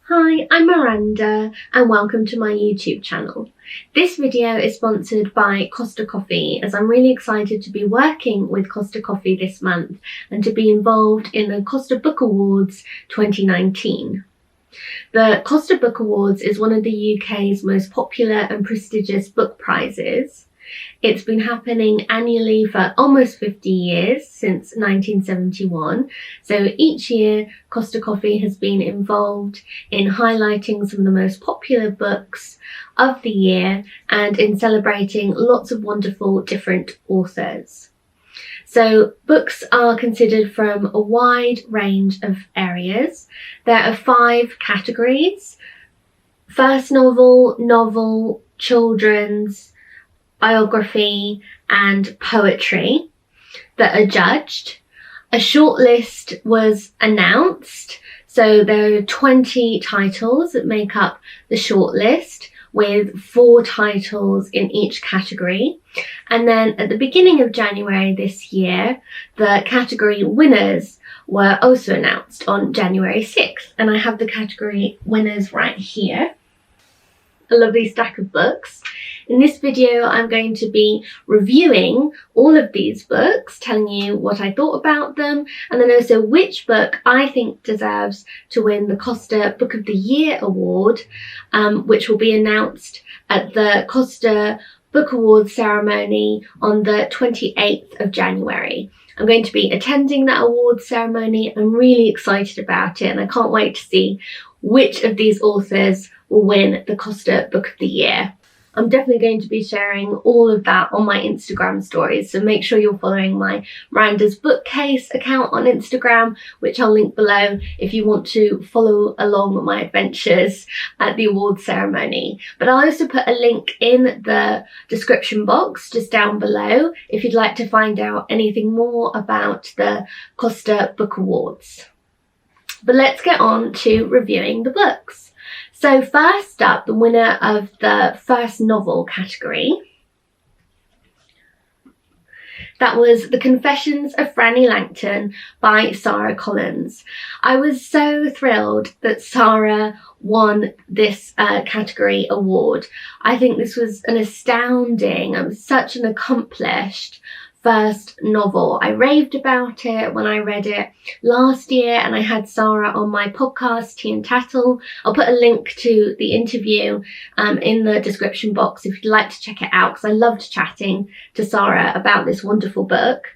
Hi, I'm Miranda and welcome to my YouTube channel. This video is sponsored by Costa Coffee as I'm really excited to be working with Costa Coffee this month and to be involved in the Costa Book Awards 2019. The Costa Book Awards is one of the UK's most popular and prestigious book prizes. It's been happening annually for almost 50 years, since 1971. So each year, Costa Coffee has been involved in highlighting some of the most popular books of the year and in celebrating lots of wonderful different authors. So books are considered from a wide range of areas. There are 5 categories: first novel, children's, biography and poetry that are judged. A shortlist was announced, so there are 20 titles that make up the shortlist, with 4 titles in each category. And then at the beginning of January this year, the category winners were also announced on January 6th. And I have the category winners right here. A lovely stack of books. In this video, I'm going to be reviewing all of these books, telling you what I thought about them, and then also which book I think deserves to win the Costa Book of the Year award, which will be announced at the Costa Book Awards ceremony on the 28th of January. I'm going to be attending that awards ceremony. I'm really excited about it and I can't wait to see which of these authors will win the Costa Book of the Year. I'm definitely going to be sharing all of that on my Instagram stories, so make sure you're following my Miranda's Bookcase account on Instagram, which I'll link below if you want to follow along my adventures at the awards ceremony. But I'll also put a link in the description box just down below if you'd like to find out anything more about the Costa Book Awards. But let's get on to reviewing the books. So first up, the winner of the first novel category, that was The Confessions of Franny Langton by Sarah Collins. I was so thrilled that Sarah won this category award. I think this was an astounding, such an accomplished first novel. I raved about it when I read it last year, and I had Sarah on my podcast, Tea and Tattle. I'll put a link to the interview in the description box if you'd like to check it out, because I loved chatting to Sarah about this wonderful book.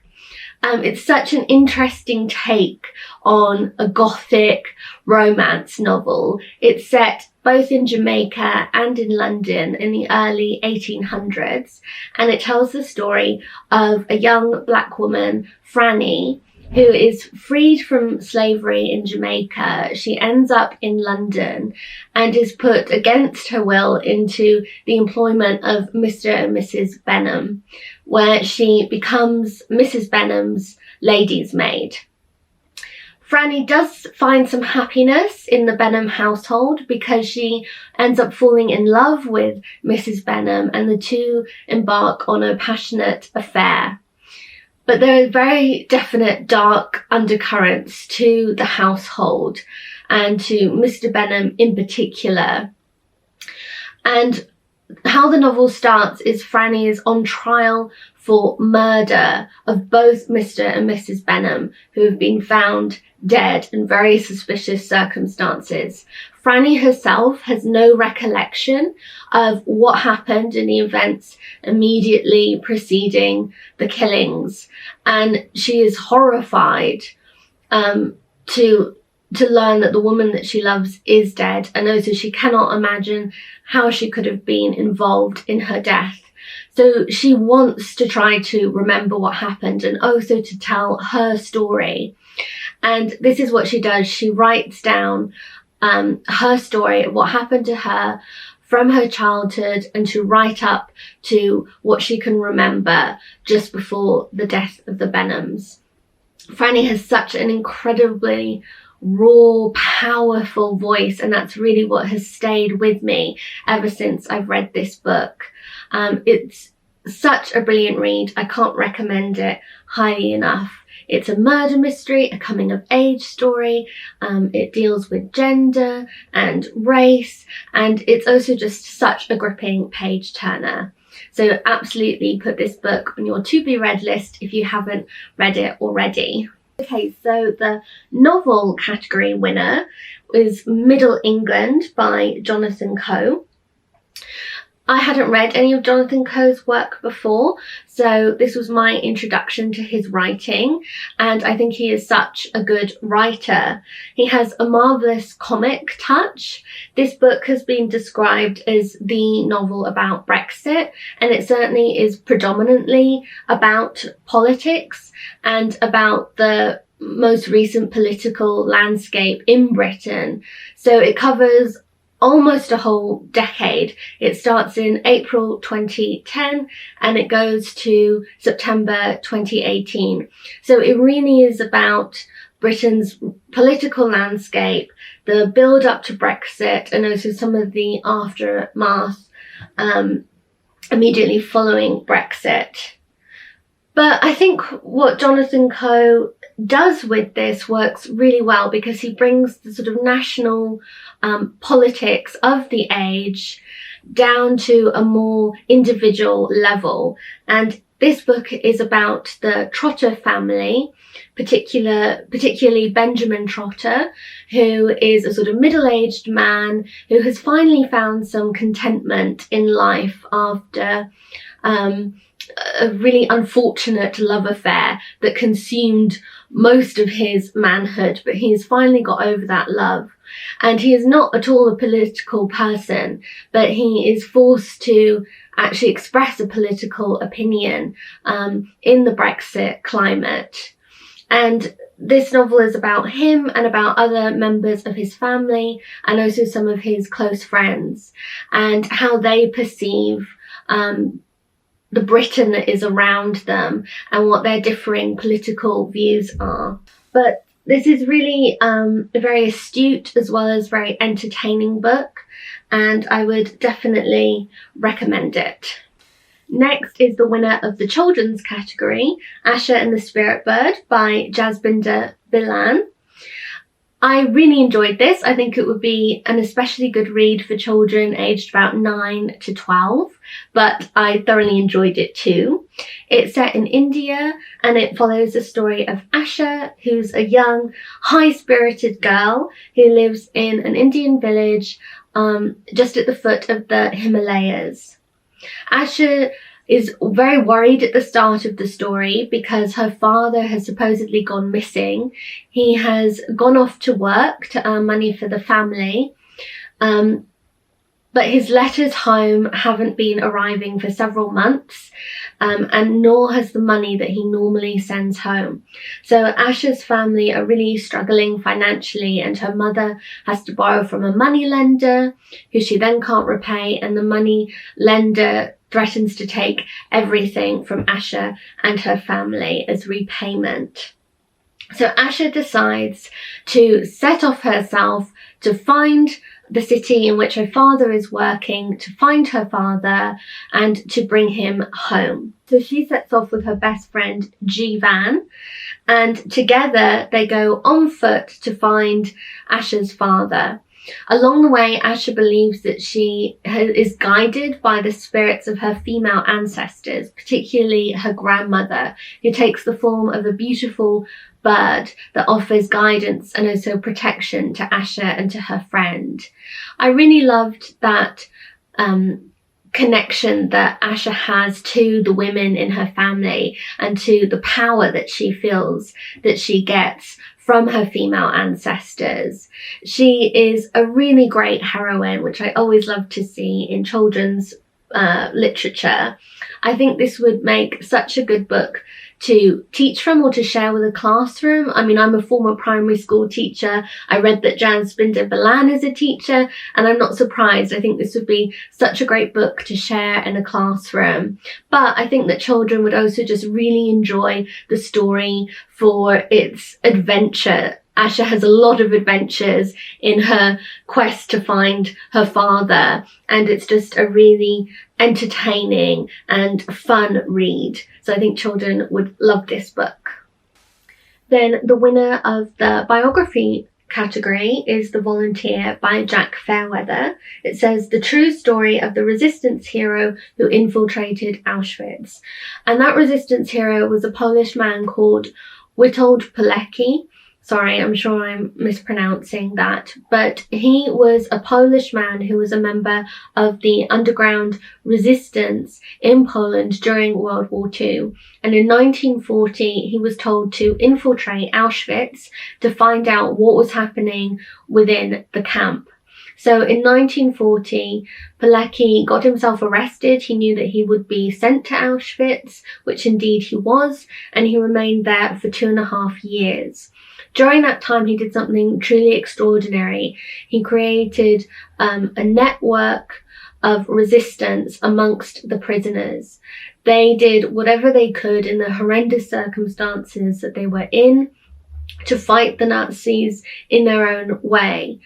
It's such an interesting take on a gothic romance novel. It's set both in Jamaica and in London in the early 1800s, and it tells the story of a young black woman, Franny, who is freed from slavery in Jamaica. She ends up in London and is put against her will into the employment of Mr. and Mrs. Benham, where she becomes Mrs. Benham's lady's maid. Franny does find some happiness in the Benham household because she ends up falling in love with Mrs. Benham, and the two embark on a passionate affair. But there are very definite dark undercurrents to the household and to Mr. Benham in particular. And how the novel starts is Franny is on trial for murder of both Mr. and Mrs. Benham, who have been found dead in very suspicious circumstances. Franny herself has no recollection of what happened in the events immediately preceding the killings, and she is horrified to learn that the woman that she loves is dead, and also she cannot imagine how she could have been involved in her death. So she wants to try to remember what happened and also to tell her story. And this is what she does. She writes down her story, what happened to her from her childhood, and to write up to what she can remember just before the death of the Benhams. Franny has such an incredibly raw, powerful voice, and that's really what has stayed with me ever since I've read this book. It's such a brilliant read. I can't recommend it highly enough. It's a murder mystery, a coming of age story. It deals with gender and race, and it's also just such a gripping page turner. So absolutely put this book on your to be read list if you haven't read it already. Okay, so the novel category winner is Middle England by Jonathan Coe. I hadn't read any of Jonathan Coe's work before, so this was my introduction to his writing, and I think he is such a good writer. He has a marvellous comic touch. This book has been described as the novel about Brexit, and it certainly is predominantly about politics and about the most recent political landscape in Britain. So it covers almost a whole decade. It starts in April 2010 and it goes to September 2018. So it really is about Britain's political landscape, the build up to Brexit, and also some of the aftermath immediately following Brexit. But I think what Jonathan Coe does with this works really well, because he brings the sort of national politics of the age down to a more individual level. And this book is about the Trotter family, particularly Benjamin Trotter, who is a sort of middle-aged man who has finally found some contentment in life after a really unfortunate love affair that consumed most of his manhood, but he has finally got over that love. And he is not at all a political person, but he is forced to actually express a political opinion in the Brexit climate. And this novel is about him and about other members of his family and also some of his close friends, and how they perceive the Britain that is around them and what their differing political views are. But this is really a very astute as well as very entertaining book, and I would definitely recommend it. Next is the winner of the children's category, Asher and the Spirit Bird by Jasbinder Bilan. I really enjoyed this. I think it would be an especially good read for children aged about 9 to 12, but I thoroughly enjoyed it too. It's set in India and it follows the story of Asha, who's a young, high-spirited girl who lives in an Indian village just at the foot of the Himalayas. Asha is very worried at the start of the story because her father has supposedly gone missing. He has gone off to work to earn money for the family, but his letters home haven't been arriving for several months, and nor has the money that he normally sends home. So Asha's family are really struggling financially, and her mother has to borrow from a money lender who she then can't repay, and the money lender threatens to take everything from Asha and her family as repayment. So Asha decides to set off herself to find the city in which her father is working, to find her father and to bring him home. So she sets off with her best friend Jivan, and together they go on foot to find Asha's father. Along the way, Asha believes that she is guided by the spirits of her female ancestors, particularly her grandmother, who takes the form of a beautiful bird that offers guidance and also protection to Asha and to her friend. I really loved that connection that Asha has to the women in her family and to the power that she feels that she gets from her female ancestors. She is a really great heroine, which I always love to see in children's literature. I think this would make such a good book to teach from or to share with a classroom. I mean, I'm a former primary school teacher. I read that Jasbinder Bilan is a teacher, and I'm not surprised. I think this would be such a great book to share in a classroom. But I think that children would also just really enjoy the story for its adventure. Asha has a lot of adventures in her quest to find her father, and it's just a really entertaining and fun read. So I think children would love this book. Then the winner of the biography category is The Volunteer by Jack Fairweather. It says the true story of the resistance hero who infiltrated Auschwitz. And that resistance hero was a Polish man called Witold Pilecki. Sorry, I'm sure I'm mispronouncing that, but he was a Polish man who was a member of the underground resistance in Poland during World War II. And in 1940, he was told to infiltrate Auschwitz to find out what was happening within the camp. So in 1940, Pilecki got himself arrested. He knew that he would be sent to Auschwitz, which indeed he was, and he remained there for 2.5 years. During that time, he did something truly extraordinary. He created a network of resistance amongst the prisoners. They did whatever they could in the horrendous circumstances that they were in to fight the Nazis in their own way.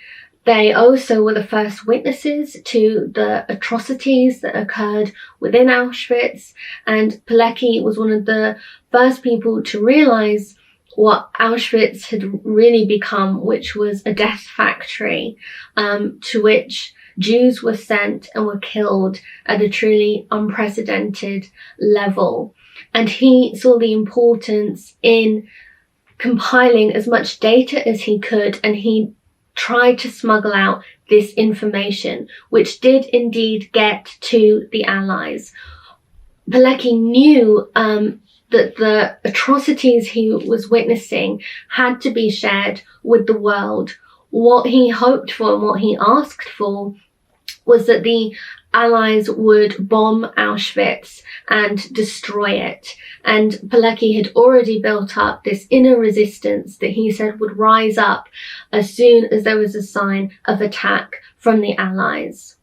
They also were the first witnesses to the atrocities that occurred within Auschwitz, and Pilecki was one of the first people to realize what Auschwitz had really become, which was a death factory to which Jews were sent and were killed at a truly unprecedented level. And he saw the importance in compiling as much data as he could, and he tried to smuggle out this information, which did indeed get to the Allies. Pilecki knew that the atrocities he was witnessing had to be shared with the world. What he hoped for and what he asked for was that the Allies would bomb Auschwitz and destroy it. And Pilecki had already built up this inner resistance that he said would rise up as soon as there was a sign of attack from the Allies.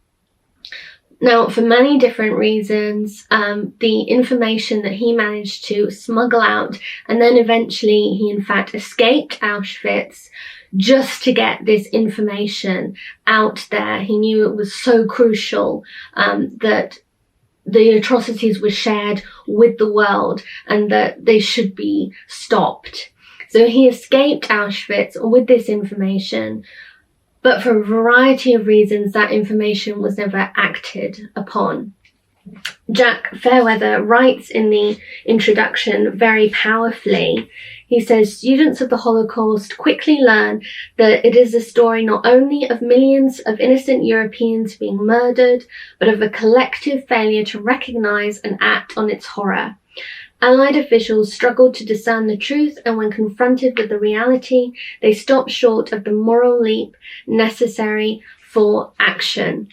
Now, for many different reasons, the information that he managed to smuggle out, and then eventually he in fact escaped Auschwitz just to get this information out there. He knew it was so crucial that the atrocities were shared with the world and that they should be stopped. So he escaped Auschwitz with this information, but for a variety of reasons, that information was never acted upon. Jack Fairweather writes in the introduction very powerfully. He says, students of the Holocaust quickly learn that it is a story not only of millions of innocent Europeans being murdered, but of a collective failure to recognize and act on its horror. Allied officials struggled to discern the truth, and when confronted with the reality, they stopped short of the moral leap necessary for action.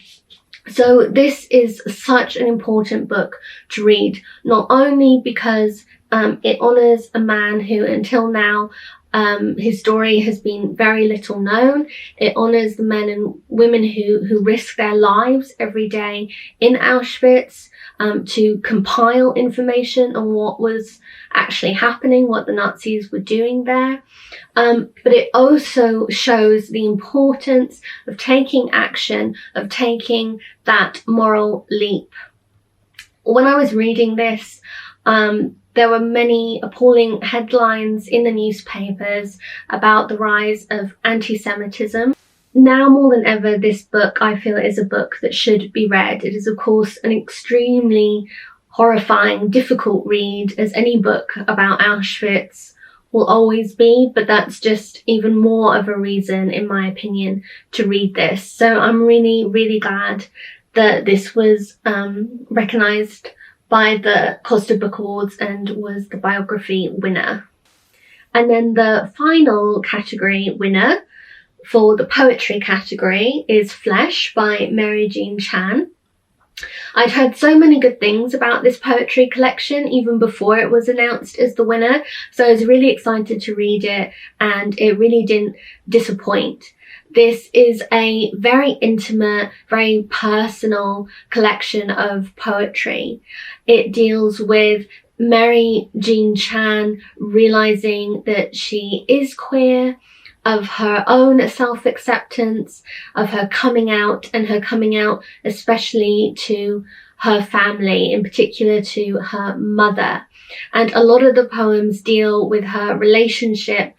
So this is such an important book to read, not only because it honours a man who until now his story has been very little known. It honours the men and women who risk their lives every day in Auschwitz to compile information on what was actually happening, what the Nazis were doing there. But it also shows the importance of taking action, of taking that moral leap. When I was reading this, there were many appalling headlines in the newspapers about the rise of anti-Semitism. Now more than ever, this book, I feel, is a book that should be read. It is, of course, an extremely horrifying, difficult read, as any book about Auschwitz will always be, but that's just even more of a reason, in my opinion, to read this. So I'm really, really glad that this was recognised by the Costa Book Awards and was the biography winner. And then the final category winner for the poetry category is Flesh by Mary Jean Chan. I'd heard so many good things about this poetry collection even before it was announced as the winner, so I was really excited to read it, and it really didn't disappoint. This is a very intimate, very personal collection of poetry. It deals with Mary Jean Chan realizing that she is queer, of her own self-acceptance, of her coming out, and her coming out especially to her family, in particular to her mother. And a lot of the poems deal with her relationship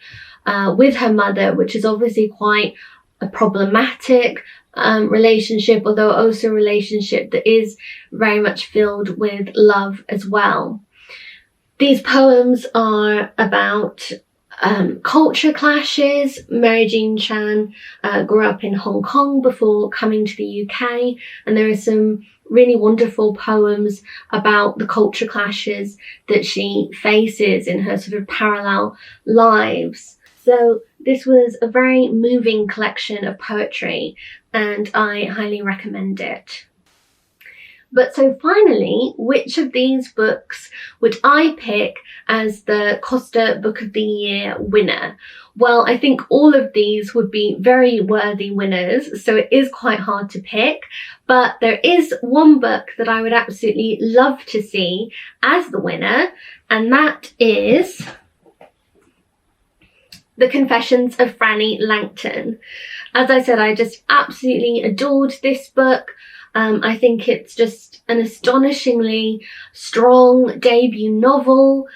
with her mother, which is obviously quite a problematic relationship, although also a relationship that is very much filled with love as well. These poems are about culture clashes. Mary Jean Chan grew up in Hong Kong before coming to the UK, and there are some really wonderful poems about the culture clashes that she faces in her sort of parallel lives. So this was a very moving collection of poetry, and I highly recommend it. But so finally, which of these books would I pick as the Costa Book of the Year winner? Well, I think all of these would be very worthy winners, so it is quite hard to pick. But there is one book that I would absolutely love to see as the winner, and that is The Confessions of Franny Langton. As I said, I just absolutely adored this book. I think it's just an astonishingly strong debut novel.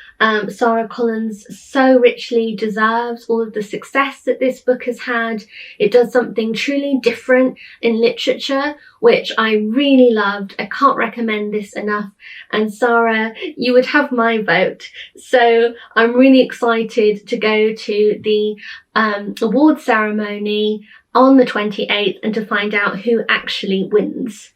Sarah Collins so richly deserves all of the success that this book has had. It does something truly different in literature, which I really loved. I can't recommend this enough. And Sarah, you would have my vote. So I'm really excited to go to the award ceremony on the 28th and to find out who actually wins.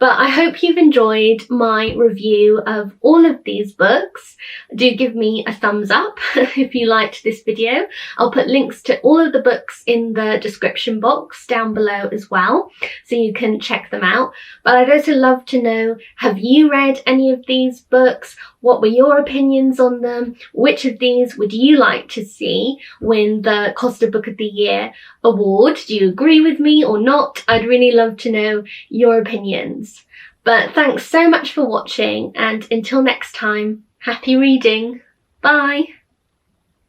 But I hope you've enjoyed my review of all of these books. Do give me a thumbs up if you liked this video. I'll put links to all of the books in the description box down below as well, so you can check them out. But I'd also love to know, have you read any of these books? What were your opinions on them? Which of these would you like to see win the Costa Book of the Year award? Do you agree with me or not? I'd really love to know your opinions. But thanks so much for watching, and until next time, happy reading. Bye!